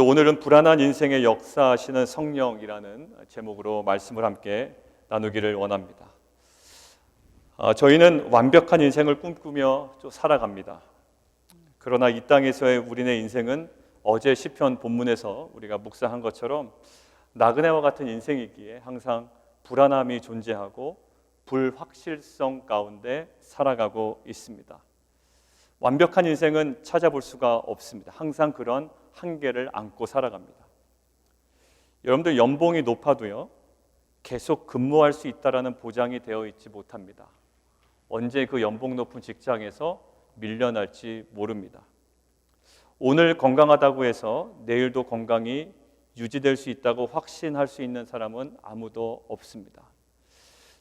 오늘은 불안한 인생의 역사하시는 성령이라는 제목으로 말씀을 함께 나누기를 원합니다. 저희는 완벽한 인생을 꿈꾸며 살아갑니다. 그러나 이 땅에서의 우리네 인생은 어제 시편 본문에서 우리가 묵상한 것처럼 나그네와 같은 인생이기에 항상 불안함이 존재하고 불확실성 가운데 살아가고 있습니다. 완벽한 인생은 찾아볼 수가 없습니다. 항상 그런 한계를 안고 살아갑니다. 여러분들 연봉이 높아도요, 계속 근무할 수 있다라는 보장이 되어 있지 못합니다. 언제 그 연봉 높은 직장에서 밀려날지 모릅니다. 오늘 건강하다고 해서 내일도 건강이 유지될 수 있다고 확신할 수 있는 사람은 아무도 없습니다.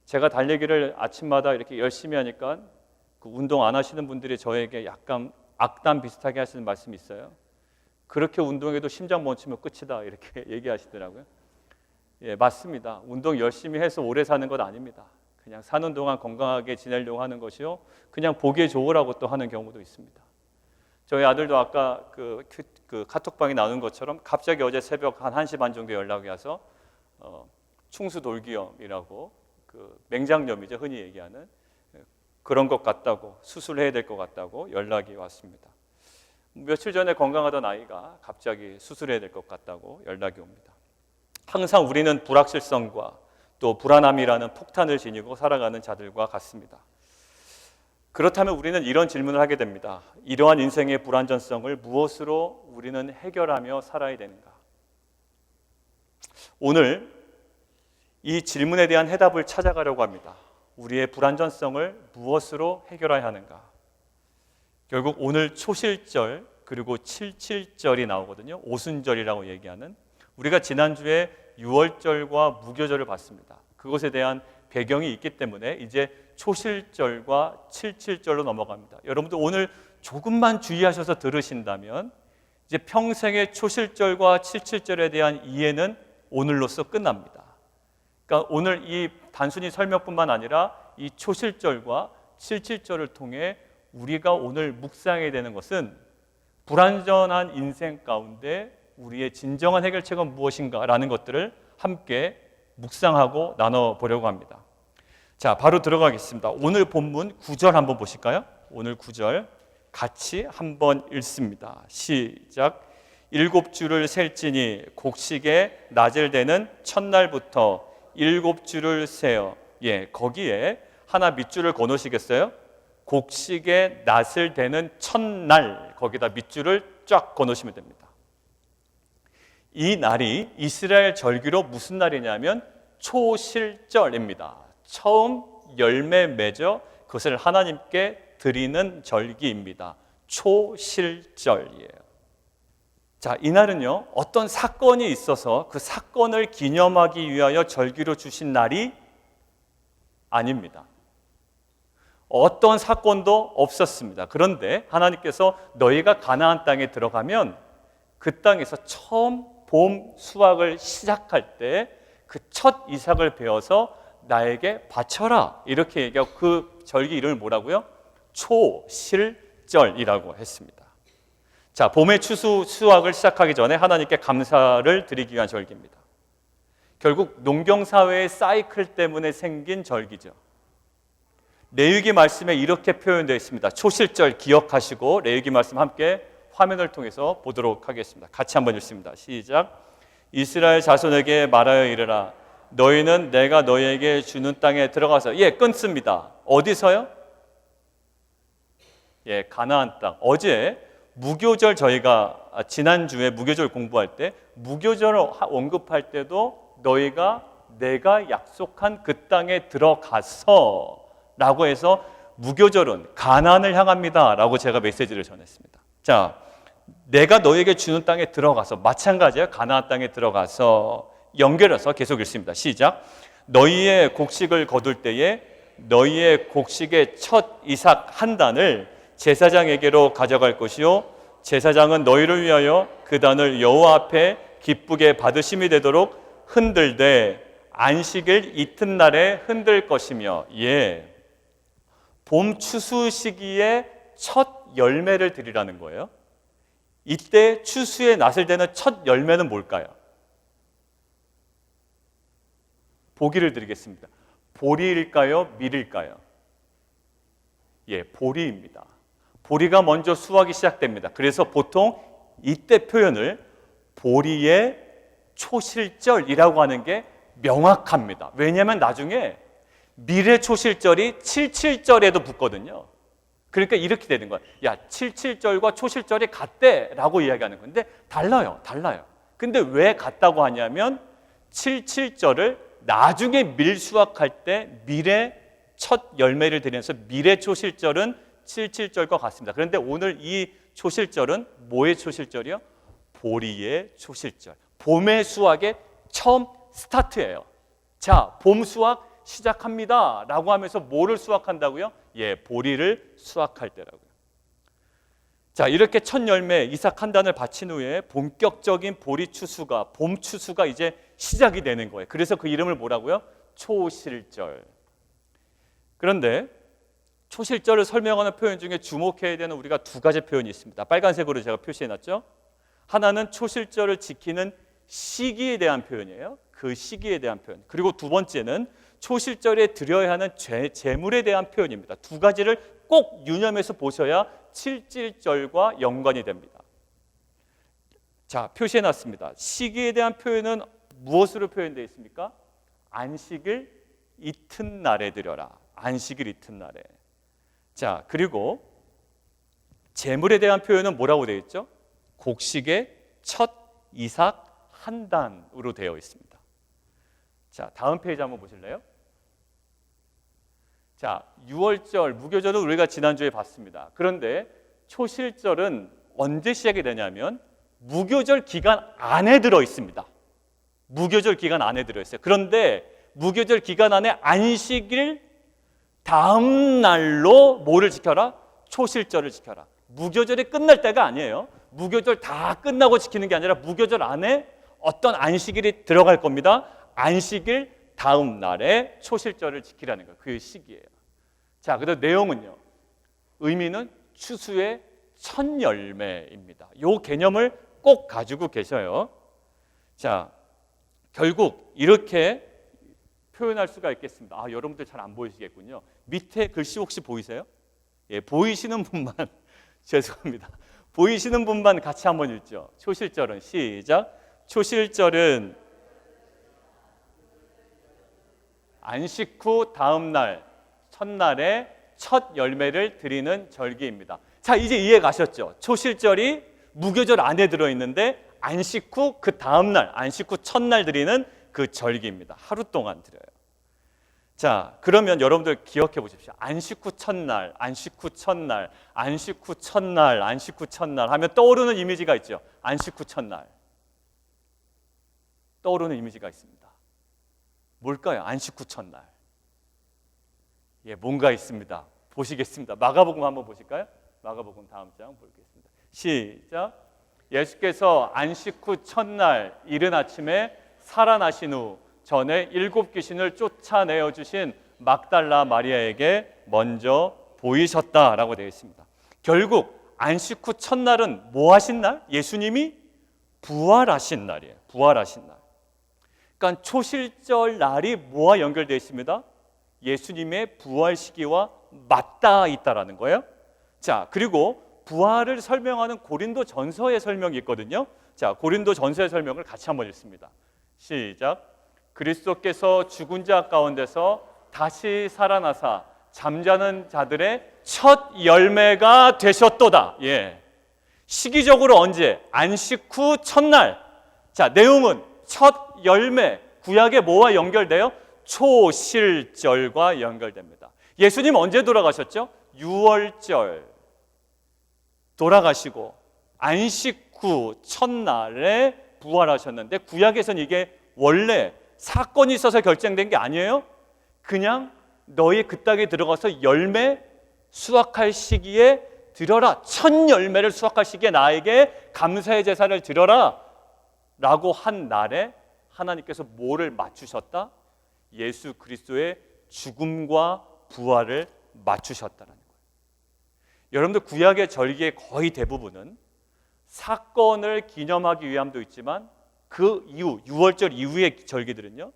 제가 달리기를 아침마다 이렇게 열심히 하니까 그 운동 안 하시는 분들이 저에게 약간 악담 비슷하게 하시는 말씀이 있어요. 그렇게 운동해도 심장 멈추면 끝이다 이렇게 얘기하시더라고요. 예, 맞습니다. 운동 열심히 해서 오래 사는 건 아닙니다. 그냥 사는 동안 건강하게 지내려고 하는 것이요, 그냥 보기에 좋으라고 또 하는 경우도 있습니다. 저희 아들도 아까 그 카톡방에 나눈 것처럼 갑자기 어제 새벽 한 1시 반 정도 연락이 와서 충수돌기염이라고 그 맹장염이죠, 흔히 얘기하는 그런 것 같다고, 수술해야 될 것 같다고 연락이 왔습니다. 며칠 전에 건강하던 아이가 갑자기 수술해야 될 것 같다고 연락이 옵니다. 항상 우리는 불확실성과 또 불안함이라는 폭탄을 지니고 살아가는 자들과 같습니다. 그렇다면 우리는 이런 질문을 하게 됩니다. 이러한 인생의 불안전성을 무엇으로 우리는 해결하며 살아야 되는가? 오늘 이 질문에 대한 해답을 찾아가려고 합니다. 우리의 불안전성을 무엇으로 해결해야 하는가? 결국 오늘 초실절 그리고 칠칠절이 나오거든요. 오순절이라고 얘기하는, 우리가 지난주에 유월절과 무교절을 봤습니다. 그것에 대한 배경이 있기 때문에 이제 초실절과 칠칠절로 넘어갑니다. 여러분들 오늘 조금만 주의하셔서 들으신다면 이제 평생의 초실절과 칠칠절에 대한 이해는 오늘로써 끝납니다. 그러니까 오늘 이 단순히 설명뿐만 아니라 이 초실절과 칠칠절을 통해 우리가 오늘 묵상해야 되는 것은 불완전한 인생 가운데 우리의 진정한 해결책은 무엇인가라는 것들을 함께 묵상하고 나눠보려고 합니다. 자, 바로 들어가겠습니다. 오늘 본문 9절 한번 보실까요? 오늘 9절 같이 한번 읽습니다. 시작. 7주를 셀지니 곡식에 낫을 대는 첫날부터 7주를 세어. 예, 거기에 하나 밑줄을 거놓으시겠어요? 곡식에 낫을 대는 첫날, 거기다 밑줄을 쫙 거놓으시면 됩니다. 이 날이 이스라엘 절기로 무슨 날이냐면 초실절입니다. 처음 열매 맺어 그것을 하나님께 드리는 절기입니다. 초실절이에요. 자, 이날은요, 어떤 사건이 있어서 그 사건을 기념하기 위하여 절기로 주신 날이 아닙니다. 어떤 사건도 없었습니다. 그런데 하나님께서 너희가 가나안 땅에 들어가면 그 땅에서 처음 봄 수확을 시작할 때 그 첫 이삭을 베어서 나에게 바쳐라 이렇게 얘기하고 그 절기 이름을 뭐라고요? 초실절이라고 했습니다. 자, 봄의 추수 수확을 시작하기 전에 하나님께 감사를 드리기 위한 절기입니다. 결국 농경사회의 사이클 때문에 생긴 절기죠. 레위기 말씀에 이렇게 표현되어 있습니다. 초실절 기억하시고 레위기 말씀 함께 화면을 통해서 보도록 하겠습니다. 같이 한번 읽습니다. 시작. 이스라엘 자손에게 말하여 이르라. 너희는 내가 너희에게 주는 땅에 들어가서. 예, 끊습니다. 어디서요? 예, 가나안 땅. 어제 무교절, 저희가 지난주에 무교절 공부할 때 무교절을 언급할 때도 너희가 내가 약속한 그 땅에 들어가서 라고 해서 무교절은 가나안을 향합니다 라고 제가 메시지를 전했습니다. 자, 내가 너에게 주는 땅에 들어가서, 마찬가지예요. 가나안 땅에 들어가서 연결해서 계속 읽습니다. 시작. 너희의 곡식을 거둘 때에 너희의 곡식의 첫 이삭 한 단을 제사장에게로 가져갈 것이요 제사장은 너희를 위하여 그 단을 여호와 앞에 기쁘게 받으심이 되도록 흔들되 안식일 이튿날에 흔들 것이며. 예, 봄 추수 시기에 첫 열매를 드리라는 거예요. 이때 추수의 낫을 대는 첫 열매는 뭘까요? 보기를 드리겠습니다. 보리일까요? 밀일까요? 예, 보리입니다. 보리가 먼저 수확이 시작됩니다. 그래서 보통 이때 표현을 보리의 초실절이라고 하는 게 명확합니다. 왜냐하면 나중에 밀의 초실절이 칠칠절에도 붙거든요. 그러니까 이렇게 되는 거예요. 야, 칠칠절과 초실절이 같대라고 이야기하는 건데 달라요. 근데 왜 같다고 하냐면 칠칠절을 나중에 밀 수확할 때 밀의 첫 열매를 드리면서 밀의 초실절은 칠칠절과 같습니다. 그런데 오늘 이 초실절은 뭐의 초실절이요? 보리의 초실절. 봄의 수확의 처음 스타트예요. 자, 봄 수확 시작합니다 라고 하면서 뭐를 수확한다고요? 예, 보리를 수확할 때라고요. 자, 이렇게 첫 열매 이삭 한 단을 바친 후에 본격적인 보리 추수가, 봄 추수가 이제 시작이 되는 거예요. 그래서 그 이름을 뭐라고요? 초실절. 그런데 초실절을 설명하는 표현 중에 주목해야 되는 우리가 두 가지 표현이 있습니다. 빨간색으로 제가 표시해놨죠. 하나는 초실절을 지키는 시기에 대한 표현이에요. 그 시기에 대한 표현. 그리고 두 번째는 초실절에 드려야 하는 제물에 대한 표현입니다. 두 가지를 꼭 유념해서 보셔야 칠칠절과 연관이 됩니다. 자, 표시해놨습니다. 시기에 대한 표현은 무엇으로 표현되어 있습니까? 안식일 이튿날에 드려라. 안식일 이튿날에. 자, 그리고 제물에 대한 표현은 뭐라고 되어 있죠? 곡식의 첫 이삭 한 단으로 되어 있습니다. 자, 다음 페이지 한번 보실래요? 자, 유월절, 무교절은 우리가 지난주에 봤습니다. 그런데 초실절은 언제 시작이 되냐면 무교절 기간 안에 들어 있습니다. 무교절 기간 안에 들어 있어요. 그런데 무교절 기간 안에 안식일 다음 날로 뭐를 지켜라? 초실절을 지켜라. 무교절이 끝날 때가 아니에요. 무교절 다 끝나고 지키는 게 아니라 무교절 안에 어떤 안식일이 들어갈 겁니다. 안식일 다음 날에 초실절을 지키라는 거예요. 그 시기예요. 자, 그래서 내용은요. 의미는 추수의 첫 열매입니다. 이 개념을 꼭 가지고 계셔요. 자, 결국 이렇게 표현할 수가 있겠습니다. 아, 여러분들 잘 안 보이시겠군요. 밑에 글씨 혹시 보이세요? 예, 보이시는 분만 죄송합니다. 보이시는 분만 같이 한번 읽죠. 초실절은 시작. 초실절은 안식 후 다음 날 첫날에 첫 열매를 드리는 절기입니다. 자, 이제 이해 가셨죠? 초실절이 무교절 안에 들어있는데 안식 후 그 다음 날, 안식 후 첫날 드리는 그 절기입니다. 하루 동안 드려요. 자, 그러면 여러분들 기억해 보십시오. 안식 후 첫날, 안식 후 첫날, 안식 후 첫날, 안식 후 첫날 하면 떠오르는 이미지가 있죠. 안식 후 첫날. 떠오르는 이미지가 있습니다. 뭘까요? 안식 후 첫날. 예, 뭔가 있습니다. 보시겠습니다. 마가복음 한번 보실까요? 마가복음 다음 장 보겠습니다. 시작. 예수께서 안식 후 첫날 이른 아침에 살아나신 후 전에 7 귀신을 쫓아내어 주신 막달라 마리아에게 먼저 보이셨다라고 되어 있습니다. 결국 안식 후 첫날은 뭐 하신 날? 예수님이 부활하신 날이에요. 부활하신 날. 그러니까 초실절 날이 뭐와 연결되어 있습니다? 예수님의 부활 시기와 맞닿아 있다라는 거예요. 자, 그리고 부활을 설명하는 고린도 전서의 설명이 있거든요. 자, 고린도 전서의 설명을 같이 한번 읽습니다. 시작. 그리스도께서 죽은 자 가운데서 다시 살아나사 잠자는 자들의 첫 열매가 되셨도다. 예. 시기적으로 언제? 안식 후 첫날. 자, 내용은 첫 열매. 구약의 뭐와 연결돼요? 초실절과 연결됩니다. 예수님 언제 돌아가셨죠? 유월절 돌아가시고 안식 후 첫날에 부활하셨는데 구약에서는 이게 원래 사건이 있어서 결정된 게 아니에요. 그냥 너희 그 땅에 들어가서 열매 수확할 시기에 드려라. 첫 열매를 수확할 시기에 나에게 감사의 제사를 드려라 라고 한 날에 하나님께서 뭐를 맞추셨다? 예수 그리스도의 죽음과 부활을 맞추셨다는 거예요. 여러분들 구약의 절기의 거의 대부분은 사건을 기념하기 위함도 있지만 그 이후 6월절 이후의 절기들은요,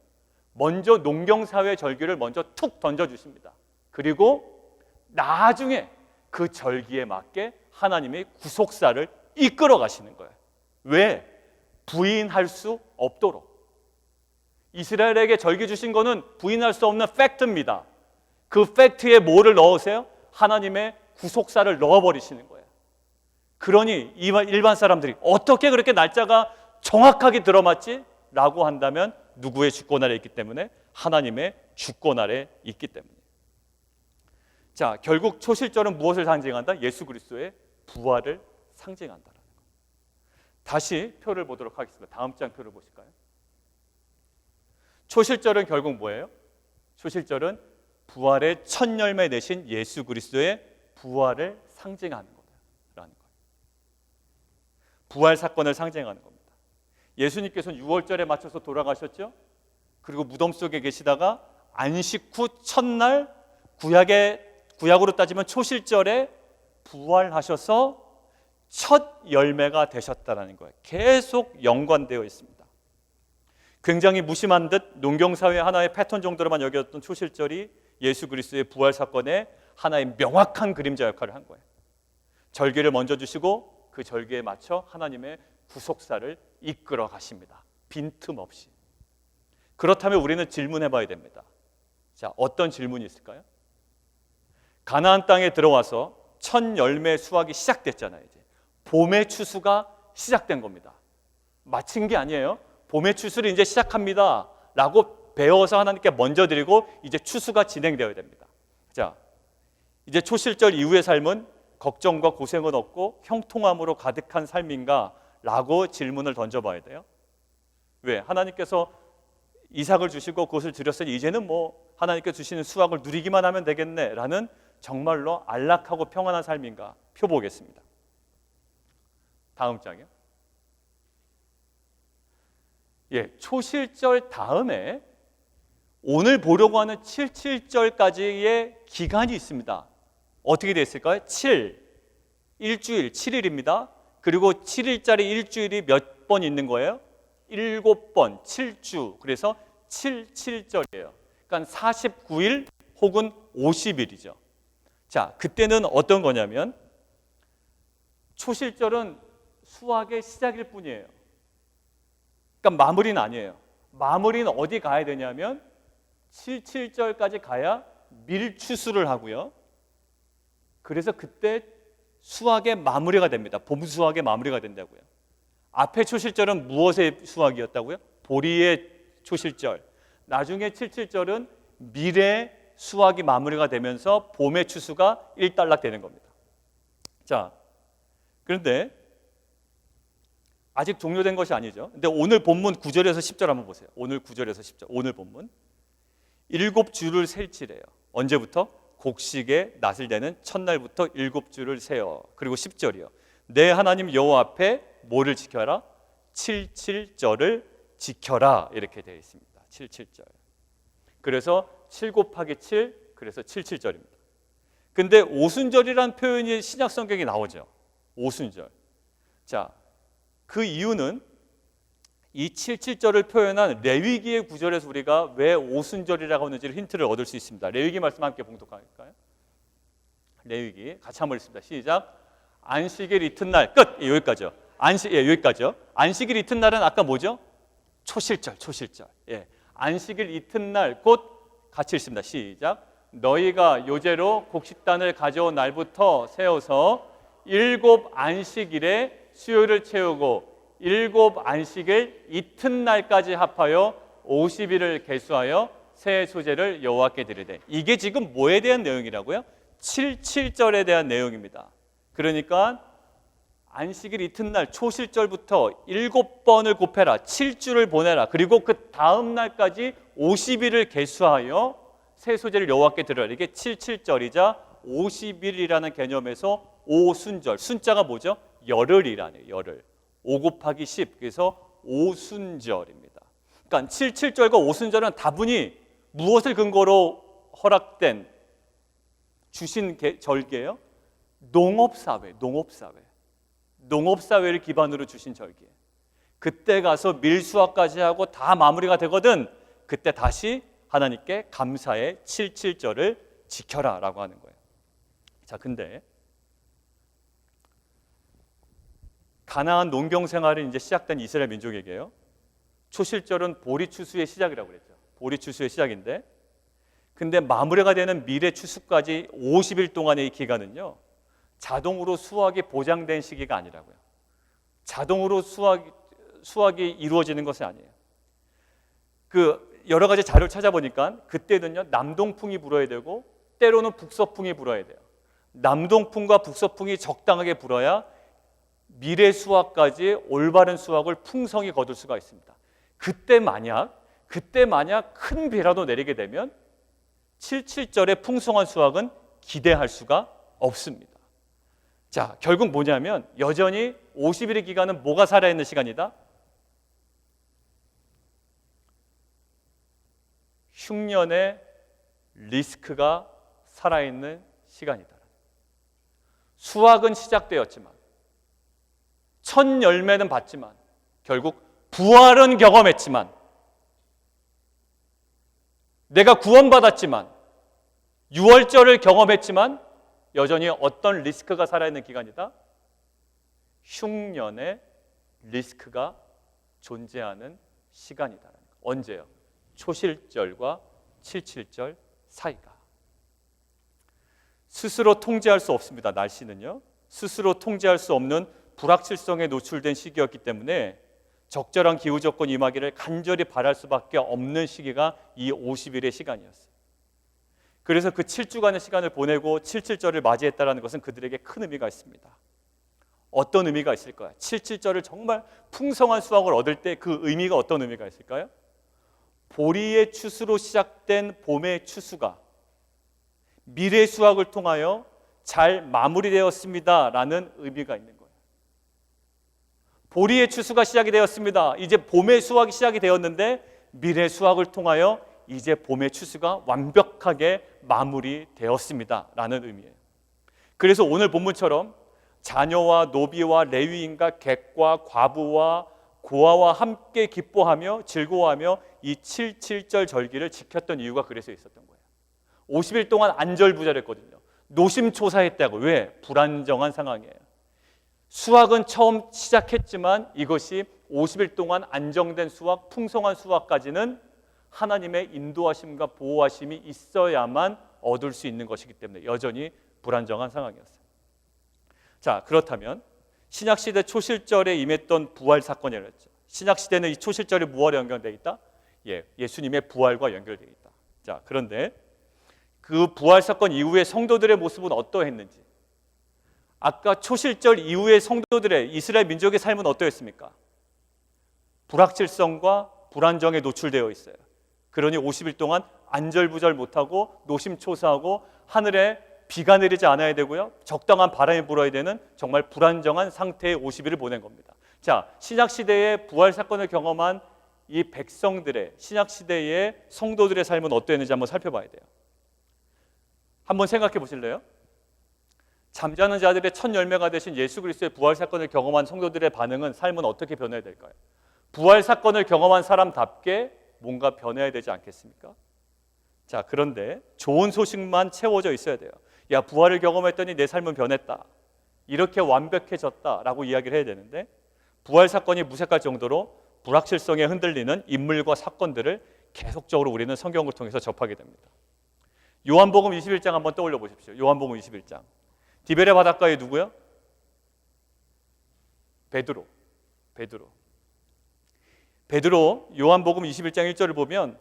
먼저 농경사회 절기를 먼저 툭 던져주십니다. 그리고 나중에 그 절기에 맞게 하나님의 구속사를 이끌어 가시는 거예요. 왜? 부인할 수 없도록. 이스라엘에게 절기 주신 거는 부인할 수 없는 팩트입니다. 그 팩트에 뭐를 넣으세요? 하나님의 구속사를 넣어버리시는 거예요. 그러니 일반 사람들이 어떻게 그렇게 날짜가 정확하게 들어맞지? 라고 한다면 누구의 주권 아래 있기 때문에? 하나님의 주권 아래 있기 때문에. 자, 결국 초실절은 무엇을 상징한다? 예수 그리스도의 부활을 상징한다라는 거. 다시 표를 보도록 하겠습니다. 다음 장 표를 보실까요? 초실절은 결국 뭐예요? 초실절은 부활의 첫 열매 되신 예수 그리스도의 부활을 상징하는 거라는 거예요. 부활 사건을 상징하는 겁니다. 예수님께서는 6월절에 맞춰서 돌아가셨죠? 그리고 무덤 속에 계시다가 안식 후 첫날 구약으로 따지면 초실절에 부활하셔서 첫 열매가 되셨다는 거예요. 계속 연관되어 있습니다. 굉장히 무심한 듯 농경사회 하나의 패턴 정도로만 여겼던 초실절이 예수 그리스도의 부활 사건의 하나의 명확한 그림자 역할을 한 거예요. 절기를 먼저 주시고 그 절기에 맞춰 하나님의 구속사를 이끌어 가십니다. 빈틈없이. 그렇다면 우리는 질문해 봐야 됩니다. 자, 어떤 질문이 있을까요? 가나안 땅에 들어와서 첫 열매 수확이 시작됐잖아요. 이제 봄의 추수가 시작된 겁니다. 마친 게 아니에요. 봄의 추수를 이제 시작합니다 라고 배워서 하나님께 먼저 드리고 이제 추수가 진행되어야 됩니다. 자, 이제 초실절 이후의 삶은 걱정과 고생은 없고 형통함으로 가득한 삶인가? 라고 질문을 던져봐야 돼요. 왜? 하나님께서 이삭을 주시고 그것을 드렸으니 이제는 뭐 하나님께 주시는 수확을 누리기만 하면 되겠네 라는 정말로 안락하고 평안한 삶인가? 표 보겠습니다. 다음 장이요. 예, 초실절 다음에 오늘 보려고 하는 77절까지의 기간이 있습니다. 어떻게 되어 있을까요? 7, 일주일 7일입니다. 그리고 7일짜리 일주일이 몇 번 있는 거예요? 7번, 7주. 그래서 77절이에요. 그러니까 49일 혹은 50일이죠. 자, 그때는 어떤 거냐면 초실절은 수확의 시작일 뿐이에요. 그러니까 마무리는 아니에요. 마무리는 어디 가야 되냐면 77절까지 가야 밀추수를 하고요. 그래서 그때 수확의 마무리가 됩니다. 봄 수확의 마무리가 된다고요. 앞에 초실절은 무엇의 수확이었다고요? 보리의 초실절. 나중에 77절은 밀의 수확이 마무리가 되면서 봄의 추수가 일단락 되는 겁니다. 자, 그런데 아직 종료된 것이 아니죠. 근데 오늘 본문 9절에서 10절 한번 보세요. 오늘 9절에서 10절. 오늘 본문. 7주를 셀지래요. 언제부터? 곡식의 낫을 내는 첫날부터 7주를 세어. 그리고 10절이요. 내 하나님 여호와 앞에 뭐를 지켜라? 77절을 지켜라. 이렇게 되어 있습니다. 77절. 그래서 7 곱하기 7, 그래서 77절입니다. 근데 오순절이라는 표현이 신약 성경에 나오죠. 오순절. 자, 그 이유는 이 77절을 표현한 레위기의 구절에서 우리가 왜 오순절이라고 하는지를 힌트를 얻을 수 있습니다. 레위기 말씀 함께 봉독할까요? 레위기 같이 한번 읽습니다. 시작. 안식일 이튿날 끝. 예, 여기까지요. 여기까지요. 안식일 이튿날은 아까 뭐죠? 초실절. 예. 안식일 이튿날 곧 같이 읽습니다. 시작. 너희가 요제로 곡식단을 가져온 날부터 세워서 7 안식일에 수요를 채우고 7 안식일 이튿날까지 합하여 50일을 계수하여 새 소재를 여호와께 드리되. 이게 지금 뭐에 대한 내용이라고요? 77절에 대한 내용입니다. 그러니까 안식일 이튿날 초실절부터 7번을 곱해라. 7주를 보내라. 그리고 그 다음 날까지 50일을 계수하여 새 소재를 여호와께 드리라. 이게 77절이자 50일이라는 개념에서 오순절. 순자가 뭐죠? 열흘이라네요. 열흘. 5 곱하기 10. 그래서 오순절입니다. 그러니까 77절과 오순절은 다분히 무엇을 근거로 허락된 주신 절기예요? 농업사회. 농업사회를 기반으로 주신 절기에 그때 가서 밀수확까지 하고 다 마무리가 되거든 그때 다시 하나님께 감사의 77절을 지켜라 라고 하는 거예요. 자, 근데 가나안 농경 생활이 이제 시작된 이스라엘 민족에게요, 초실절은 보리추수의 시작이라고 그랬죠. 보리추수의 시작인데, 근데 마무리가 되는 미래 추수까지 50일 동안의 이 기간은요, 자동으로 수확이 보장된 시기가 아니라고요. 자동으로 수확이 이루어지는 것이 아니에요. 그 여러 가지 자료를 찾아보니까 그때는요, 남동풍이 불어야 되고 때로는 북서풍이 불어야 돼요. 남동풍과 북서풍이 적당하게 불어야 미래 수확까지 올바른 수확을 풍성히 거둘 수가 있습니다. 그때 만약 큰 비라도 내리게 되면 77절의 풍성한 수확은 기대할 수가 없습니다. 자, 결국 뭐냐면 여전히 50일의 기간은 뭐가 살아있는 시간이다? 흉년의 리스크가 살아있는 시간이다. 수확은 시작되었지만, 첫 열매는 봤지만, 결국 부활은 경험했지만, 내가 구원받았지만, 유월절을 경험했지만 여전히 어떤 리스크가 살아있는 기간이다? 흉년의 리스크가 존재하는 시간이다. 언제요? 초실절과 77절 사이가. 스스로 통제할 수 없습니다. 날씨는요, 스스로 통제할 수 없는 불확실성에 노출된 시기였기 때문에 적절한 기후 조건이 임하기를 간절히 바랄 수밖에 없는 시기가 이 50일의 시간이었어요. 그래서 그 7주간의 시간을 보내고 77절을 맞이했다는 것은 그들에게 큰 의미가 있습니다. 어떤 의미가 있을까요? 77절을 정말 풍성한 수확을 얻을 때 그 의미가 어떤 의미가 있을까요? 보리의 추수로 시작된 봄의 추수가 미래 수확을 통하여 잘 마무리되었습니다라는 의미가 있는 거예요. 보리의 추수가 시작이 되었습니다. 이제 봄의 수확이 시작이 되었는데 미래 수확을 통하여 이제 봄의 추수가 완벽하게 마무리되었습니다라는 의미예요. 그래서 오늘 본문처럼 자녀와 노비와 레위인과 객과 과부와 고아와 함께 기뻐하며 즐거워하며 이 77절 절기를 지켰던 이유가 그래서 있었던 거예요. 50일 동안 안절부절했거든요. 노심초사했다고. 왜? 불안정한 상황이에요. 수확은 처음 시작했지만 이것이 50일 동안 안정된 수확, 풍성한 수확까지는 하나님의 인도하심과 보호하심이 있어야만 얻을 수 있는 것이기 때문에 여전히 불안정한 상황이었어요. 자, 그렇다면 신약시대 초실절에 임했던 부활 사건이라고 했죠. 신약시대는 이 초실절이 무엇에 연결되어 있다? 예수님의 부활과 연결되어 있다. 자, 그런데 그 부활 사건 이후의 성도들의 모습은 어떠했는지, 아까 초실절 이후의 성도들의 이스라엘 민족의 삶은 어떠했습니까? 불확실성과 불안정에 노출되어 있어요. 그러니 50일 동안 안절부절 못하고 노심초사하고 하늘에 비가 내리지 않아야 되고요, 적당한 바람이 불어야 되는 정말 불안정한 상태의 50일을 보낸 겁니다. 자, 신약시대의 부활사건을 경험한 이 백성들의, 신약시대의 성도들의 삶은 어떠했는지 한번 살펴봐야 돼요. 한번 생각해 보실래요? 잠자는 자들의 첫 열매가 되신 예수 그리스도의 부활사건을 경험한 성도들의 반응은, 삶은 어떻게 변해야 될까요? 부활사건을 경험한 사람답게 뭔가 변해야 되지 않겠습니까? 자, 그런데 좋은 소식만 채워져 있어야 돼요. 야, 부활을 경험했더니 내 삶은 변했다, 이렇게 완벽해졌다라고 이야기를 해야 되는데, 부활 사건이 무색할 정도로 불확실성에 흔들리는 인물과 사건들을 계속적으로 우리는 성경을 통해서 접하게 됩니다. 요한복음 21장 한번 떠올려 보십시오. 요한복음 21장. 디베레 바닷가에 누구요? 베드로. 요한복음 21장 1절을 보면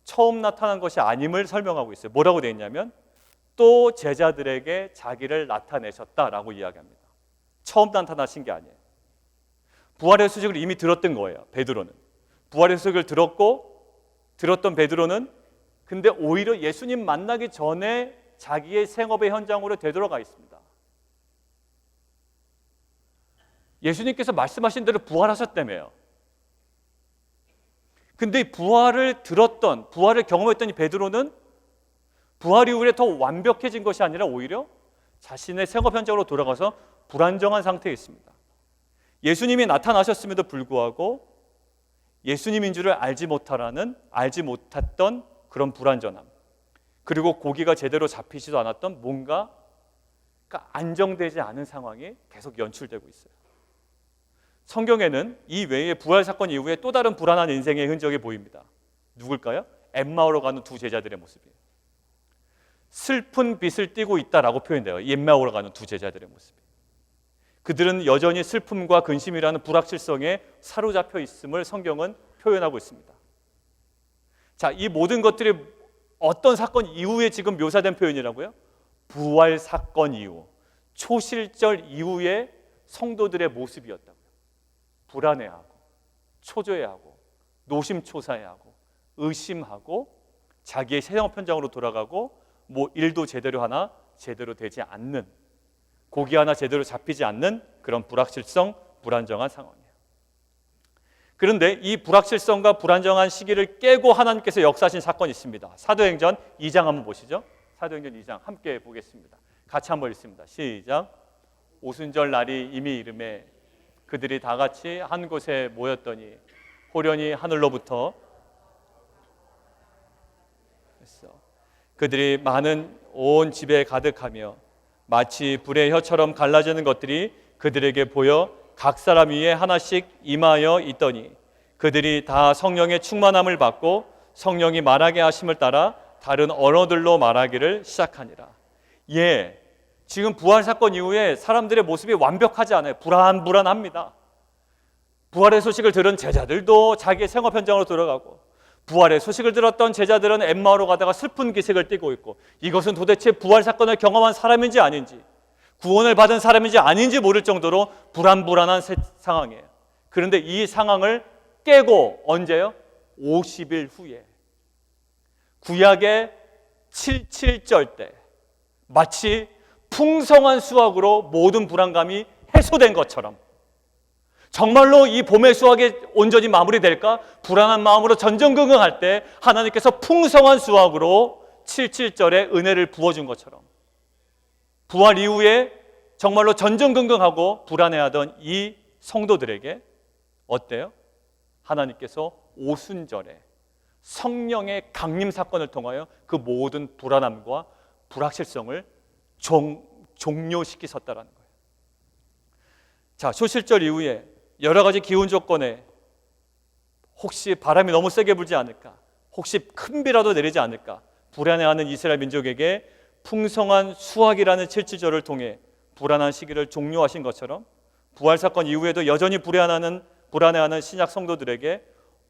처음 나타난 것이 아님을 설명하고 있어요. 뭐라고 되어 있냐면 또 제자들에게 자기를 나타내셨다라고 이야기합니다. 처음 나타나신 게 아니에요. 부활의 소식을 이미 들었던 거예요. 베드로는 부활의 소식을 들었던 베드로는 근데 오히려 예수님 만나기 전에 자기의 생업의 현장으로 되돌아가 있습니다. 예수님께서 말씀하신 대로 부활하셨다며요. 근데 부활을 경험했던 이 베드로는 부활 이후에 더 완벽해진 것이 아니라 오히려 자신의 생업 현장으로 돌아가서 불안정한 상태에 있습니다. 예수님이 나타나셨음에도 불구하고 예수님인 줄을 알지 못했던 그런 불완전함, 그리고 고기가 제대로 잡히지도 않았던 뭔가 안정되지 않은 상황이 계속 연출되고 있어요. 성경에는 이 외에 부활 사건 이후에 또 다른 불안한 인생의 흔적이 보입니다. 누굴까요? 엠마오로 가는 두 제자들의 모습이에요. 슬픈 빛을 띠고 있다라고 표현돼요. 엠마오로 가는 두 제자들의 모습이. 그들은 여전히 슬픔과 근심이라는 불확실성에 사로잡혀 있음을 성경은 표현하고 있습니다. 자, 이 모든 것들이 어떤 사건 이후에 지금 묘사된 표현이라고요? 부활 사건 이후, 초실절 이후의 성도들의 모습이었다고요. 불안해하고, 초조해하고, 노심초사해하고, 의심하고, 자기의 세상 편장으로 돌아가고, 뭐 일도 제대로 되지 않는, 고기 하나 제대로 잡히지 않는 그런 불확실성, 불안정한 상황이에요. 그런데 이 불확실성과 불안정한 시기를 깨고 하나님께서 역사하신 사건이 있습니다. 사도행전 2장 한번 보시죠. 사도행전 2장 함께 보겠습니다. 같이 한번 읽습니다. 시작. 오순절 날이 이미 이르매 그들이 다 같이 한 곳에 모였더니 호련히 하늘로부터 그들이 많은 온 집에 가득하며 마치 불의 혀처럼 갈라지는 것들이 그들에게 보여 각 사람 위에 하나씩 임하여 있더니 그들이 다 성령의 충만함을 받고 성령이 말하게 하심을 따라 다른 언어들로 말하기를 시작하니라. 예, 지금 부활 사건 이후에 사람들의 모습이 완벽하지 않아요. 불안합니다. 부활의 소식을 들은 제자들도 자기의 생업 현장으로 돌아가고, 부활의 소식을 들었던 제자들은 엠마오로 가다가 슬픈 기색을 띠고 있고, 이것은 도대체 부활 사건을 경험한 사람인지 아닌지, 구원을 받은 사람인지 아닌지 모를 정도로 불안한 상황이에요. 그런데 이 상황을 깨고 언제요? 50일 후에 구약의 77절 때 마치 풍성한 수확으로 모든 불안감이 해소된 것처럼, 정말로 이 봄의 수확이 온전히 마무리될까? 불안한 마음으로 전전긍긍할 때 하나님께서 풍성한 수확으로 77절에 은혜를 부어준 것처럼, 부활 이후에 정말로 전전긍긍하고 불안해하던 이 성도들에게 어때요? 하나님께서 오순절에 성령의 강림 사건을 통하여 그 모든 불안함과 불확실성을 종료시키셨다라는 거예요. 자, 초실절 이후에 여러 가지 기온 조건에 혹시 바람이 너무 세게 불지 않을까, 혹시 큰 비라도 내리지 않을까 불안해하는 이스라엘 민족에게 풍성한 수확이라는 77절을 통해 불안한 시기를 종료하신 것처럼, 부활 사건 이후에도 여전히 불안해하는 신약 성도들에게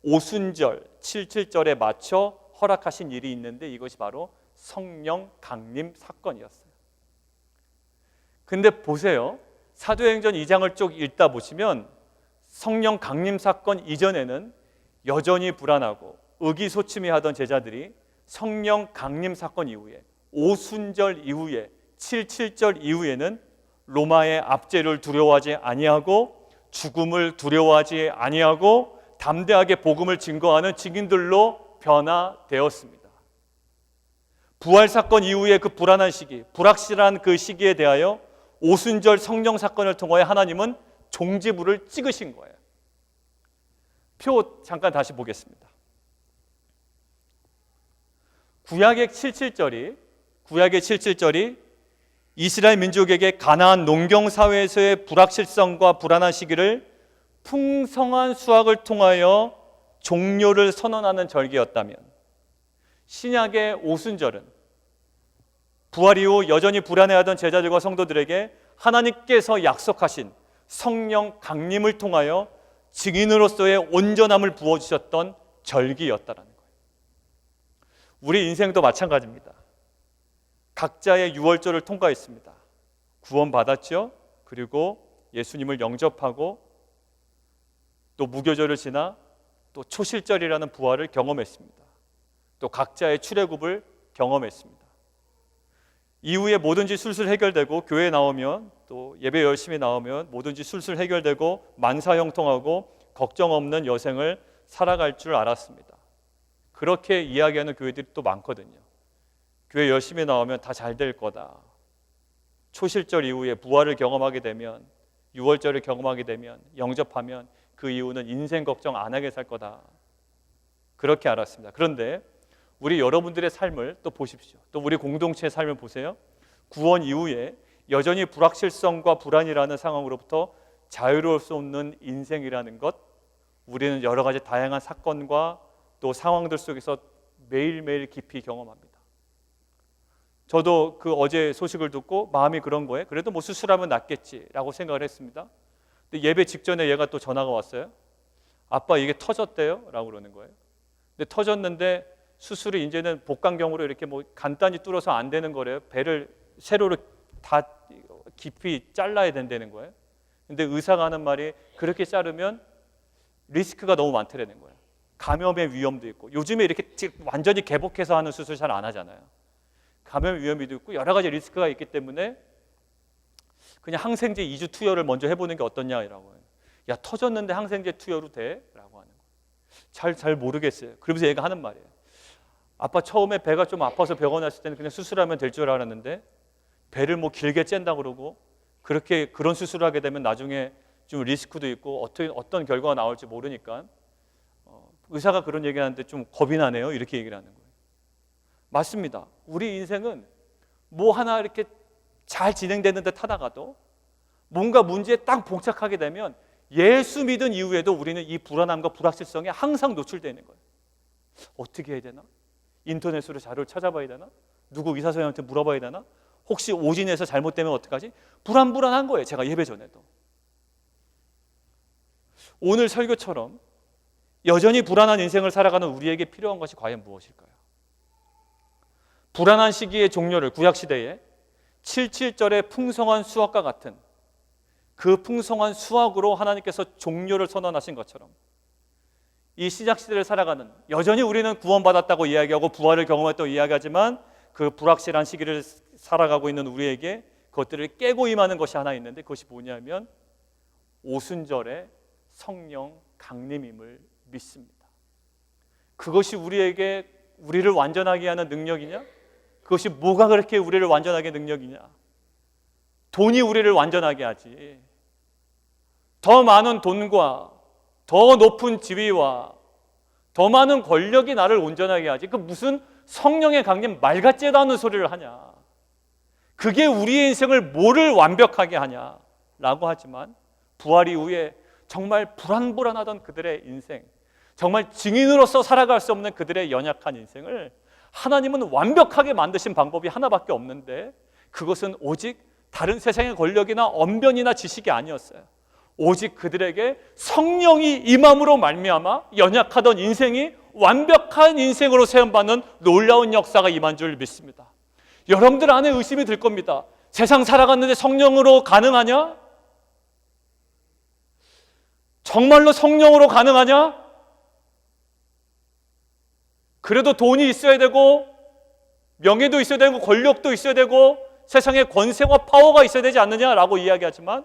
오순절 77절에 맞춰 허락하신 일이 있는데, 이것이 바로 성령 강림 사건이었어요. 근데 보세요, 사도행전 2장을 쭉 읽다 보시면 성령 강림 사건 이전에는 여전히 불안하고 의기소침해하던 제자들이 성령 강림 사건 이후에, 오순절 이후에, 77절 이후에는 로마의 압제를 두려워하지 아니하고 죽음을 두려워하지 아니하고 담대하게 복음을 증거하는 증인들로 변화되었습니다. 부활 사건 이후에 그 불안한 시기, 불확실한 그 시기에 대하여 오순절 성령 사건을 통하여 하나님은 종지부를 찍으신 거예요. 표 잠깐 다시 보겠습니다. 구약의 77절이 이스라엘 민족에게 가나안 농경 사회에서의 불확실성과 불안한 시기를 풍성한 수확을 통하여 종료를 선언하는 절기였다면, 신약의 오순절은 부활 이후 여전히 불안해하던 제자들과 성도들에게 하나님께서 약속하신 성령 강림을 통하여 증인으로서의 온전함을 부어주셨던 절기였다라는 거예요. 우리 인생도 마찬가지입니다. 각자의 유월절을 통과했습니다. 구원받았죠. 그리고 예수님을 영접하고 또 무교절을 지나 또 초실절이라는 부활을 경험했습니다. 또 각자의 출애굽을 경험했습니다. 이후에 뭐든지 술술 해결되고, 교회에 나오면 또 예배 열심히 나오면 뭐든지 술술 해결되고 만사형통하고 걱정 없는 여생을 살아갈 줄 알았습니다. 그렇게 이야기하는 교회들이 또 많거든요. 교회 열심히 나오면 다 잘 될 거다. 초실절 이후에 부활을 경험하게 되면 유월절을 경험하게 되면, 영접하면 그 이후는 인생 걱정 안 하게 살 거다. 그렇게 알았습니다. 그런데 우리 여러분들의 삶을 또 보십시오. 또 우리 공동체의 삶을 보세요. 구원 이후에 여전히 불확실성과 불안이라는 상황으로부터 자유로울 수 없는 인생이라는 것, 우리는 여러 가지 다양한 사건과 또 상황들 속에서 매일매일 깊이 경험합니다. 저도 그 어제 소식을 듣고 마음이 그런 거예요. 그래도 뭐 수술하면 낫겠지라고 생각을 했습니다. 근데 예배 직전에 얘가 또 전화가 왔어요. 아빠 이게 터졌대요 라고 그러는 거예요. 근데 터졌는데 수술이 이제는 복강경으로 이렇게 뭐 간단히 뚫어서 안 되는 거래요. 배를 세로로 다 깊이 잘라야 된다는 거예요. 근데 의사가 하는 말이 그렇게 자르면 리스크가 너무 많다는 거예요. 감염의 위험도 있고, 요즘에 이렇게 완전히 개복해서 하는 수술 잘 안 하잖아요. 감염 위험도 있고 여러 가지 리스크가 있기 때문에 그냥 항생제 2주 투여를 먼저 해보는 게 어떻냐라고 해요. 야, 터졌는데 항생제 투여로 돼? 라고 하는 거예요. 잘 모르겠어요. 그러면서 얘가 하는 말이에요. 아빠 처음에 배가 좀 아파서 병원 왔을 때는 그냥 수술하면 될 줄 알았는데 배를 뭐 길게 짠다 그러고 그런 수술을 하게 되면 나중에 좀 리스크도 있고 어떤 결과가 나올지 모르니까 의사가 그런 얘기하는데 좀 겁이 나네요. 이렇게 얘기를 하는 거예요. 맞습니다. 우리 인생은 뭐 하나 이렇게 잘 진행되는 듯 하다가도 뭔가 문제에 딱 봉착하게 되면 예수 믿은 이후에도 우리는 이 불안함과 불확실성에 항상 노출되어 있는 거예요. 어떻게 해야 되나? 인터넷으로 자료를 찾아봐야 되나? 누구 의사 선생님한테 물어봐야 되나? 혹시 오진에서 잘못되면 어떡하지? 불안한 거예요. 제가 예배 전에도. 오늘 설교처럼 여전히 불안한 인생을 살아가는 우리에게 필요한 것이 과연 무엇일까요? 불안한 시기의 종료를 구약시대에 77절의 풍성한 수확과 같은 그 풍성한 수확으로 하나님께서 종료를 선언하신 것처럼 이 시작시대를 살아가는, 여전히 우리는 구원받았다고 이야기하고 부활을 경험했다고 이야기하지만 그 불확실한 시기를 살아가고 있는 우리에게 그것들을 깨고 임하는 것이 하나 있는데, 그것이 뭐냐면 오순절의 성령 강림임을 믿습니다. 그것이 우리를 완전하게 하는 능력이냐? 그것이 뭐가 그렇게 우리를 완전하게 능력이냐? 돈이 우리를 완전하게 하지. 더 많은 돈과 더 높은 지위와 더 많은 권력이 나를 온전하게 하지. 그 무슨 성령의 강림 말 같지도 않은 소리를 하냐? 그게 우리의 인생을 뭐를 완벽하게 하냐라고 하지만 부활 이후에 정말 불안하던 그들의 인생, 정말 증인으로서 살아갈 수 없는 그들의 연약한 인생을 하나님은 완벽하게 만드신 방법이 하나밖에 없는데, 그것은 오직 다른 세상의 권력이나 언변이나 지식이 아니었어요. 오직 그들에게 성령이 임함으로 말미암아 연약하던 인생이 완벽한 인생으로 세움받는 놀라운 역사가 임한 줄 믿습니다. 여러분들 안에 의심이 들 겁니다. 세상 살아갔는데 성령으로 가능하냐? 정말로 성령으로 가능하냐? 그래도 돈이 있어야 되고 명예도 있어야 되고 권력도 있어야 되고 세상에 권세와 파워가 있어야 되지 않느냐라고 이야기하지만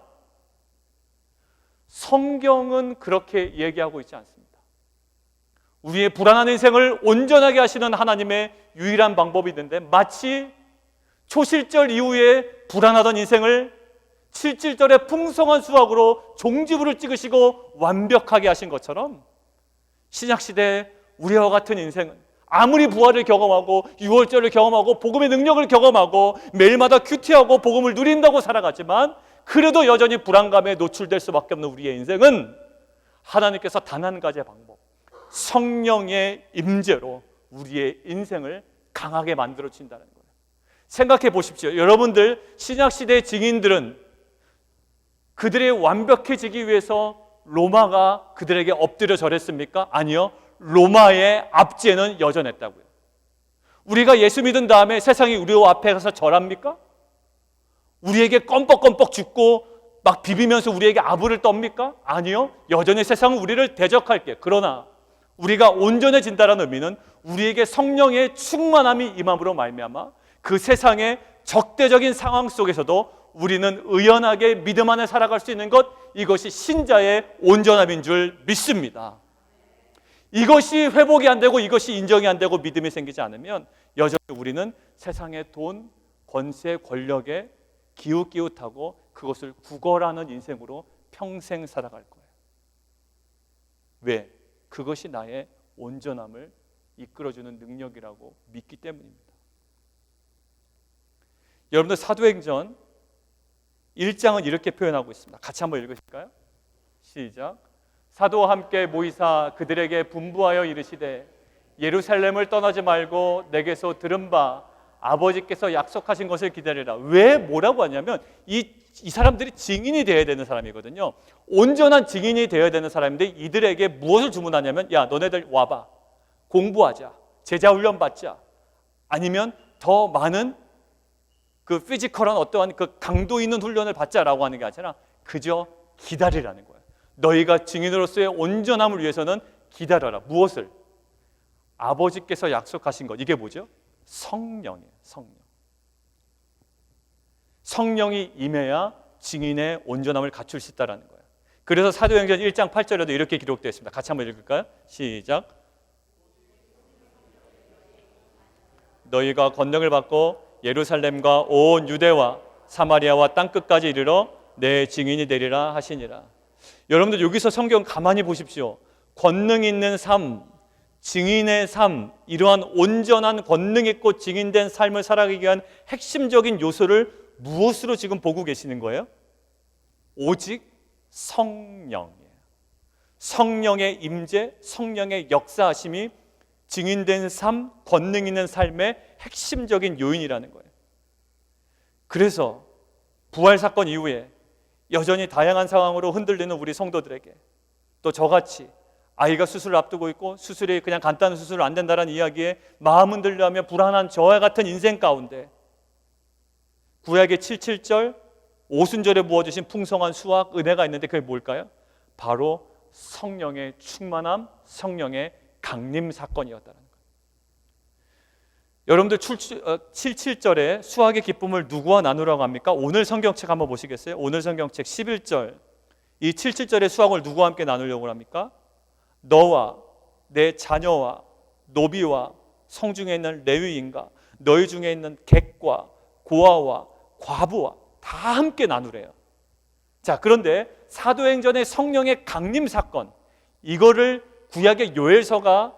성경은 그렇게 얘기하고 있지 않습니다. 우리의 불안한 인생을 온전하게 하시는 하나님의 유일한 방법이 있는데, 마치 초실절 이후에 불안하던 인생을 77절의 풍성한 수확으로 종지부를 찍으시고 완벽하게 하신 것처럼 신약시대 우리와 같은 인생은 아무리 부활을 경험하고 유월절을 경험하고 복음의 능력을 경험하고 매일마다 큐티하고 복음을 누린다고 살아가지만 그래도 여전히 불안감에 노출될 수밖에 없는 우리의 인생은 하나님께서 단 한 가지의 방법, 성령의 임재로 우리의 인생을 강하게 만들어 주신다는 거예요. 생각해 보십시오. 여러분들 신약시대의 증인들은 그들의 완벽해지기 위해서 로마가 그들에게 엎드려 절했습니까? 아니요. 로마의 압제는 여전했다고요. 우리가 예수 믿은 다음에 세상이 우리 앞에 가서 절합니까? 우리에게 껌뻑껌뻑 죽고 막 비비면서 우리에게 아부를 떱니까? 아니요. 여전히 세상은 우리를 대적할게. 그러나 우리가 온전해진다는 의미는 우리에게 성령의 충만함이 임함으로 말미암아 그 세상의 적대적인 상황 속에서도 우리는 의연하게 믿음 안에 살아갈 수 있는 것, 이것이 신자의 온전함인 줄 믿습니다. 이것이 회복이 안 되고 이것이 인정이 안 되고 믿음이 생기지 않으면 여전히 우리는 세상의 돈, 권세, 권력에 기웃기웃하고 그것을 구걸하는 인생으로 평생 살아갈 거예요. 왜? 그것이 나의 온전함을 이끌어주는 능력이라고 믿기 때문입니다. 여러분들 사도행전 1장은 이렇게 표현하고 있습니다. 같이 한번 읽으실까요? 시작. 사도와 함께 모이사 그들에게 분부하여 이르시되 예루살렘을 떠나지 말고 내게서 들은 바 아버지께서 약속하신 것을 기다리라. 왜 뭐라고 하냐면 이 사람들이 증인이 되어야 되는 사람이거든요. 온전한 증인이 되어야 되는 사람인데 이들에게 무엇을 주문하냐면 야 너네들 와봐. 공부하자. 제자훈련 받자. 아니면 더 많은 그 피지컬한 어떠한 그 강도 있는 훈련을 받자라고 하는 게 아니라 그저 기다리라는 거예요. 너희가 증인으로서의 온전함을 위해서는 기다려라. 무엇을? 아버지께서 약속하신 것. 이게 뭐죠? 성령이에요. 성령. 성령이 임해야 증인의 온전함을 갖출 수 있다는 거예요. 그래서 사도행전 1장 8절에도 이렇게 기록되어 있습니다. 같이 한번 읽을까요? 시작. 너희가 권능을 받고 예루살렘과 온 유대와 사마리아와 땅끝까지 이르러 내 증인이 되리라 하시니라. 여러분들 여기서 성경 가만히 보십시오. 권능 있는 삶, 증인의 삶, 이러한 온전한 권능 있고 증인된 삶을 살아가기 위한 핵심적인 요소를 무엇으로 지금 보고 계시는 거예요? 오직 성령이에요. 성령의 임재, 성령의 역사하심이 증인된 삶, 권능 있는 삶의 핵심적인 요인이라는 거예요. 그래서 부활 사건 이후에 여전히 다양한 상황으로 흔들리는 우리 성도들에게 또 저같이 아이가 수술을 앞두고 있고 수술이 그냥 간단한 수술은 안 된다는 이야기에 마음 흔들려하며 불안한 저와 같은 인생 가운데 구약의 77절 오순절에 부어주신 풍성한 수확 은혜가 있는데 그게 뭘까요? 바로 성령의 충만함, 성령의 강림 사건이었다는 거예요. 여러분들 77절에 수확의 기쁨을 누구와 나누라고 합니까? 오늘 성경책 한번 보시겠어요? 오늘 성경책 11절 이 77절의 수확을 누구와 함께 나누려고 합니까? 너와 내 자녀와 노비와 성중에 있는 레위인과 너희 중에 있는 객과 고아와 과부와 다 함께 나누래요. 자, 그런데 사도행전의 성령의 강림 사건 이거를 구약의 요엘서가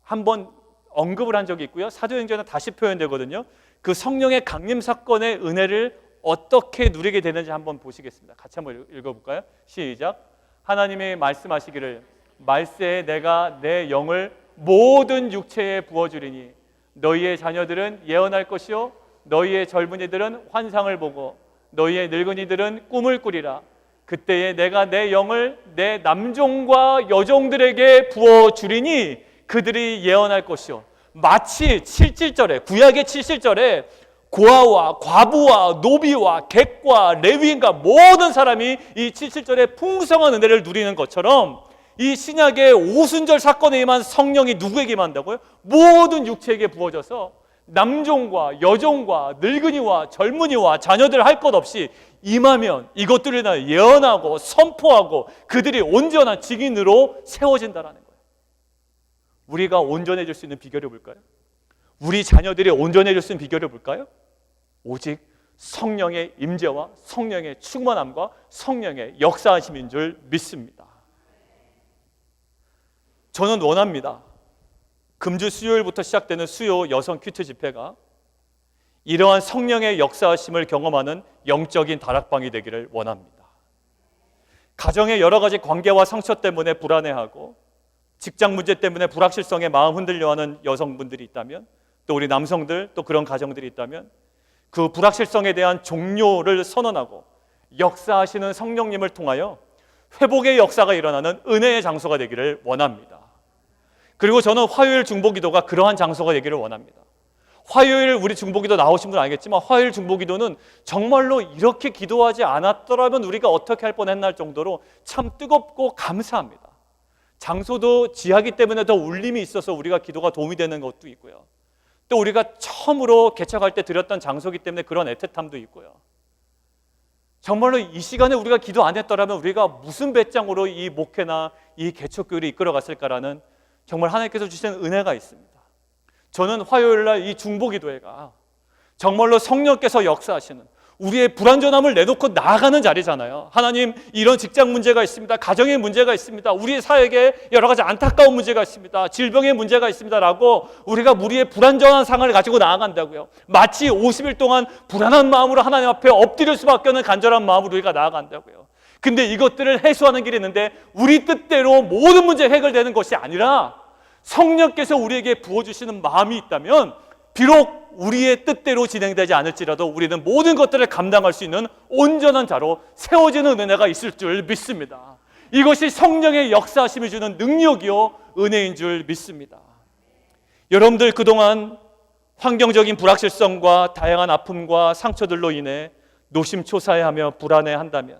한번 언급을 한 적이 있고요. 사도행전은 다시 표현되거든요. 그 성령의 강림 사건의 은혜를 어떻게 누리게 되는지 한번 보시겠습니다. 같이 한번 읽어볼까요? 시작. 하나님이 말씀하시기를 말세에 내가 내 영을 모든 육체에 부어주리니 너희의 자녀들은 예언할 것이요 너희의 젊은이들은 환상을 보고 너희의 늙은이들은 꿈을 꾸리라. 그때에 내가 내 영을 내 남종과 여종들에게 부어주리니 그들이 예언할 것이요. 마치 77절에 구약의 77절에 고아와 과부와 노비와 객과 레위인과 모든 사람이 이 77절의 풍성한 은혜를 누리는 것처럼 이 신약의 오순절 사건에 임한 성령이 누구에게 임한다고요? 모든 육체에게 부어져서 남종과 여종과 늙은이와 젊은이와 자녀들 할 것 없이 임하면 이것들을 다 예언하고 선포하고 그들이 온전한 증인으로 세워진다는 거예요. 우리가 온전해질 수 있는 비결이 뭘까요? 우리 자녀들이 온전해질 수 있는 비결이 뭘까요? 오직 성령의 임재와 성령의 충만함과 성령의 역사하심인 줄 믿습니다. 저는 원합니다. 금주 수요일부터 시작되는 수요 여성 큐트 집회가 이러한 성령의 역사하심을 경험하는 영적인 다락방이 되기를 원합니다. 가정의 여러 가지 관계와 상처 때문에 불안해하고 직장 문제 때문에 불확실성에 마음 흔들려하는 여성분들이 있다면 또 우리 남성들 또 그런 가정들이 있다면 그 불확실성에 대한 종료를 선언하고 역사하시는 성령님을 통하여 회복의 역사가 일어나는 은혜의 장소가 되기를 원합니다. 그리고 저는 화요일 중보기도가 그러한 장소가 되기를 원합니다. 화요일 우리 중보기도 나오신 분 알겠지만 화요일 중보기도는 정말로 이렇게 기도하지 않았더라면 우리가 어떻게 할 뻔했나 할 정도로 참 뜨겁고 감사합니다. 장소도 지하기 때문에 더 울림이 있어서 우리가 기도가 도움이 되는 것도 있고요. 또 우리가 처음으로 개척할 때 드렸던 장소이기 때문에 그런 애틋함도 있고요. 정말로 이 시간에 우리가 기도 안 했더라면 우리가 무슨 배짱으로 이 목회나 이 개척교회를 이끌어 갔을까라는 정말 하나님께서 주시는 은혜가 있습니다. 저는 화요일날 이 중보기도회가 정말로 성령께서 역사하시는 우리의 불완전함을 내놓고 나아가는 자리잖아요. 하나님, 이런 직장 문제가 있습니다. 가정의 문제가 있습니다. 우리의 사회에 여러 가지 안타까운 문제가 있습니다. 질병의 문제가 있습니다라고 우리가 우리의 불완전한 상을 가지고 나아간다고요. 마치 50일 동안 불안한 마음으로 하나님 앞에 엎드릴 수밖에 없는 간절한 마음으로 우리가 나아간다고요. 근데 이것들을 해소하는 길이 있는데 우리 뜻대로 모든 문제 해결되는 것이 아니라 성령께서 우리에게 부어주시는 마음이 있다면 비록 우리의 뜻대로 진행되지 않을지라도 우리는 모든 것들을 감당할 수 있는 온전한 자로 세워지는 은혜가 있을 줄 믿습니다. 이것이 성령의 역사하심이 주는 능력이요 은혜인 줄 믿습니다. 여러분들 그동안 환경적인 불확실성과 다양한 아픔과 상처들로 인해 노심초사해하며 불안해한다면,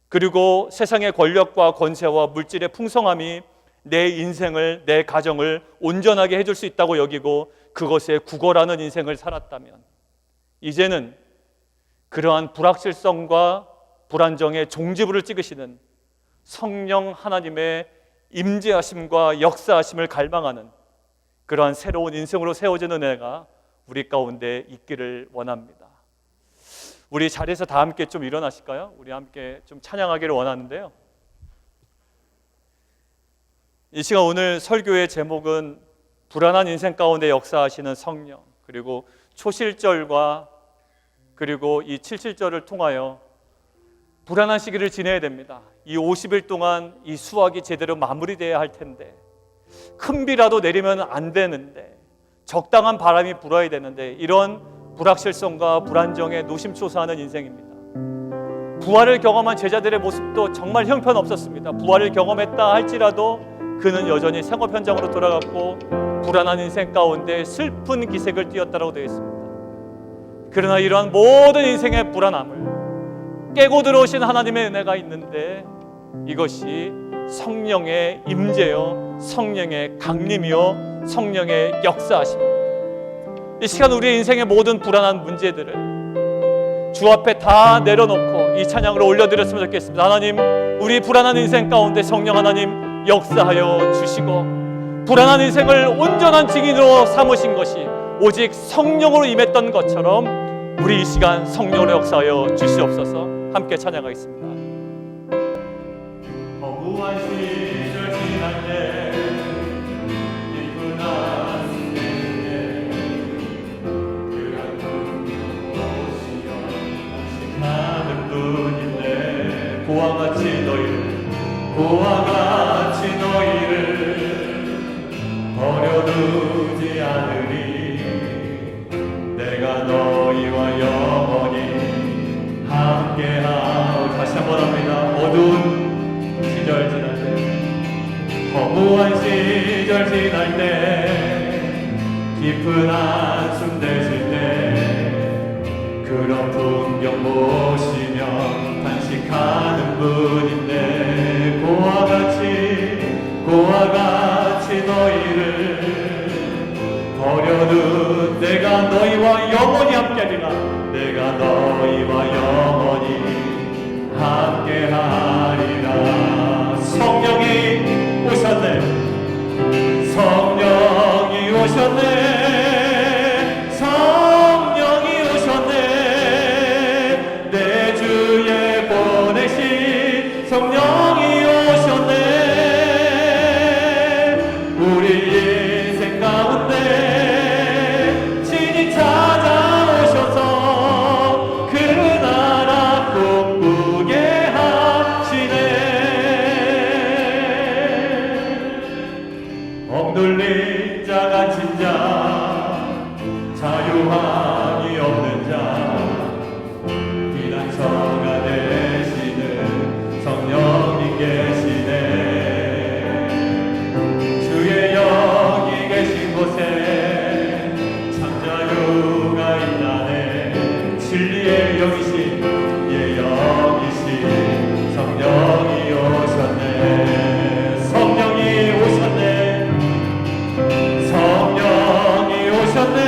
그리고 세상의 권력과 권세와 물질의 풍성함이 내 인생을, 내 가정을 온전하게 해줄 수 있다고 여기고 그것에 구걸하는 인생을 살았다면, 이제는 그러한 불확실성과 불안정의 종지부를 찍으시는 성령 하나님의 임재하심과 역사하심을 갈망하는 그러한 새로운 인생으로 세워지는 은혜가 우리 가운데 있기를 원합니다. 우리 자리에서 다 함께 좀 일어나실까요? 우리 함께 좀 찬양하기를 원하는데요. 이 시간 오늘 설교의 제목은 불안한 인생 가운데 역사하시는 성령, 그리고 초실절과 그리고 이 77절을 통하여 불안한 시기를 지내야 됩니다. 이 50일 동안 이 수확이 제대로 마무리돼야 할 텐데, 큰 비라도 내리면 안 되는데, 적당한 바람이 불어야 되는데, 이런 불확실성과 불안정에 노심초사하는 인생입니다. 부활을 경험한 제자들의 모습도 정말 형편없었습니다. 부활을 경험했다 할지라도 그는 여전히 생업 현장으로 돌아갔고 불안한 인생 가운데 슬픈 기색을 띄었다라고 되어 있습니다. 그러나 이러한 모든 인생의 불안함을 깨고 들어오신 하나님의 은혜가 있는데, 이것이 성령의 임재요, 성령의 강림이요, 성령의 역사하십니다. 이 시간 우리의 인생의 모든 불안한 문제들을 주 앞에 다 내려놓고 이 찬양을 올려드렸으면 좋겠습니다. 하나님, 우리 불안한 인생 가운데 성령 하나님 역사하여 주시고, 불안한 인생을 온전한 증인으로 삼으신 것이 오직 성령으로 임했던 것처럼 우리 이 시간 성령으로 역사하여 주시옵소서. 함께 찬양하겠습니다. 허무한 시절 지날 때 기쁜 한숨 내쉴 때 그한 분 오시어 당신하는 분인데, 고와 같이 너희를 버려두지 않으리. 내가 너희와 영원히 함께하오. 다시 한번 합니다. 어두운 시절 지날 때, 허무한 시절 지날 때, 깊은 한숨 내쉴 때, 그런 풍경 보시며 탄식하는 분인데, 고와 같이 너희를 버려둔 내가 너희와 영원히 함께하리라. 내가 너희와 영원히 함께하리라. 성령이 오셨네. 성령이 오셨네. 성령이 오셨네. 내 주에 보내신 성령이 오셨네. 우리 인생 가운데 친히 찾아오셔서 그 나라 꿈꾸게 하시네. 억눌린 자, 갇힌 자, 자유함이 없는 자, 피난처가 되시는 성령이 계시네. 주의 여기 계신 곳에 참 자유가 있다네. 진리의 영이신 예 영이신 성령이 오셨네. 성령이 오셨네. 성령이 오셨네.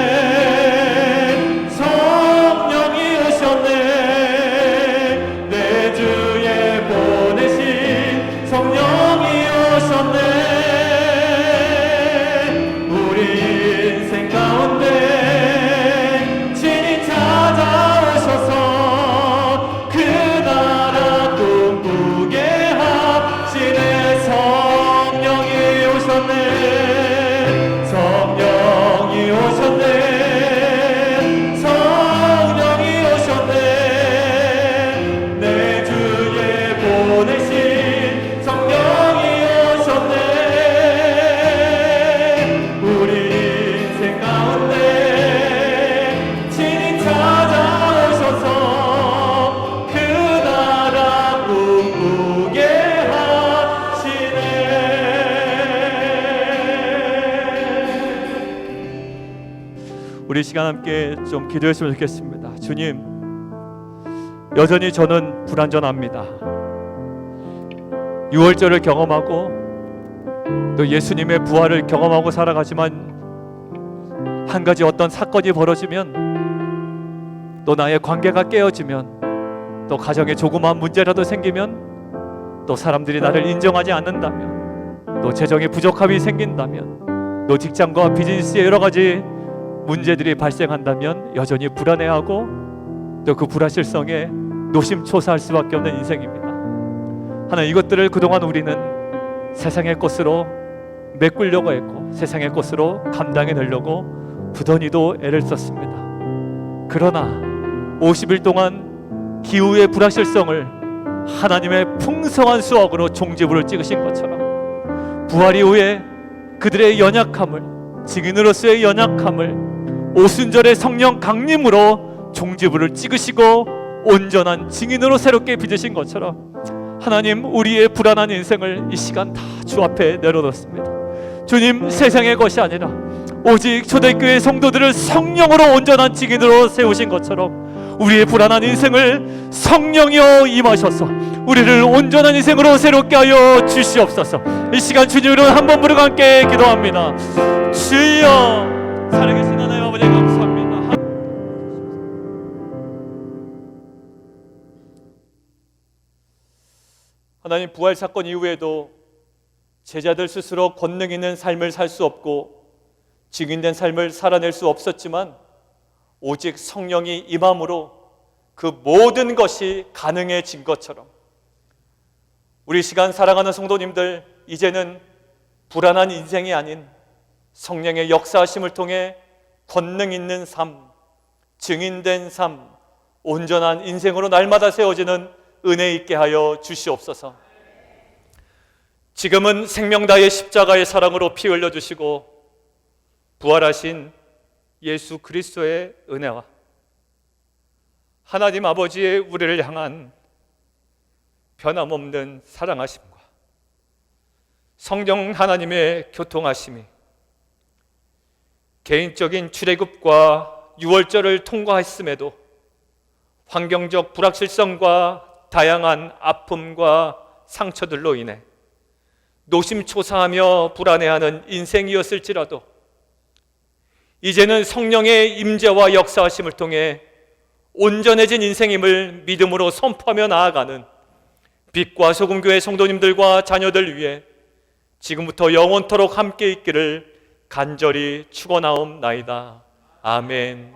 우리 시간 함께 좀 기도했으면 좋겠습니다. 주님, 여전히 저는 불완전합니다. 유월절을 경험하고 또 예수님의 부활을 경험하고 살아가지만 한 가지 어떤 사건이 벌어지면, 또 나의 관계가 깨어지면, 또 가정에 조그마한 문제라도 생기면, 또 사람들이 나를 인정하지 않는다면, 또 재정에 부족함이 생긴다면, 또 직장과 비즈니스에 여러 가지 문제들이 발생한다면 여전히 불안해하고 또 그 불확실성에 노심초사할 수밖에 없는 인생입니다. 하나님, 이것들을 그동안 우리는 세상의 것으로 메꾸려고 했고 세상의 것으로 감당해내려고 부단히도 애를 썼습니다. 그러나 50일 동안 기후의 불확실성을 하나님의 풍성한 수확으로 종지부를 찍으신 것처럼, 부활 이후에 그들의 연약함을, 증인으로서의 연약함을 오순절의 성령 강림으로 종지부를 찍으시고 온전한 증인으로 새롭게 빚으신 것처럼, 하나님, 우리의 불안한 인생을 이 시간 다 주 앞에 내려놓습니다. 주님, 세상의 것이 아니라 오직 초대교회 성도들을 성령으로 온전한 증인으로 세우신 것처럼 우리의 불안한 인생을 성령이여 임하셔서 우리를 온전한 인생으로 새롭게 하여 주시옵소서. 이 시간 주님으로 한 번 부르고 함께 기도합니다. 주여, 살아계신 하나님 아버지 감사합니다. 하나님, 부활 사건 이후에도 제자들 스스로 권능 있는 삶을 살 수 없고 증인된 삶을 살아낼 수 없었지만, 오직 성령이 임함으로 그 모든 것이 가능해진 것처럼 우리 시간 사랑하는 성도님들, 이제는 불안한 인생이 아닌 성령의 역사하심을 통해 권능 있는 삶, 증인된 삶, 온전한 인생으로 날마다 세워지는 은혜 있게 하여 주시옵소서. 지금은 생명다의 십자가의 사랑으로 피 흘려주시고 부활하신 예수 그리스도의 은혜와 하나님 아버지의 우리를 향한 변함없는 사랑하심과 성령 하나님의 교통하심이 개인적인 출애굽과 유월절을 통과했음에도 환경적 불확실성과 다양한 아픔과 상처들로 인해 노심초사하며 불안해하는 인생이었을지라도, 이제는 성령의 임재와 역사하심을 통해 온전해진 인생임을 믿음으로 선포하며 나아가는 빛과 소금교회 성도님들과 자녀들 위해 지금부터 영원토록 함께 있기를 간절히 축원하옵나이다. 아멘.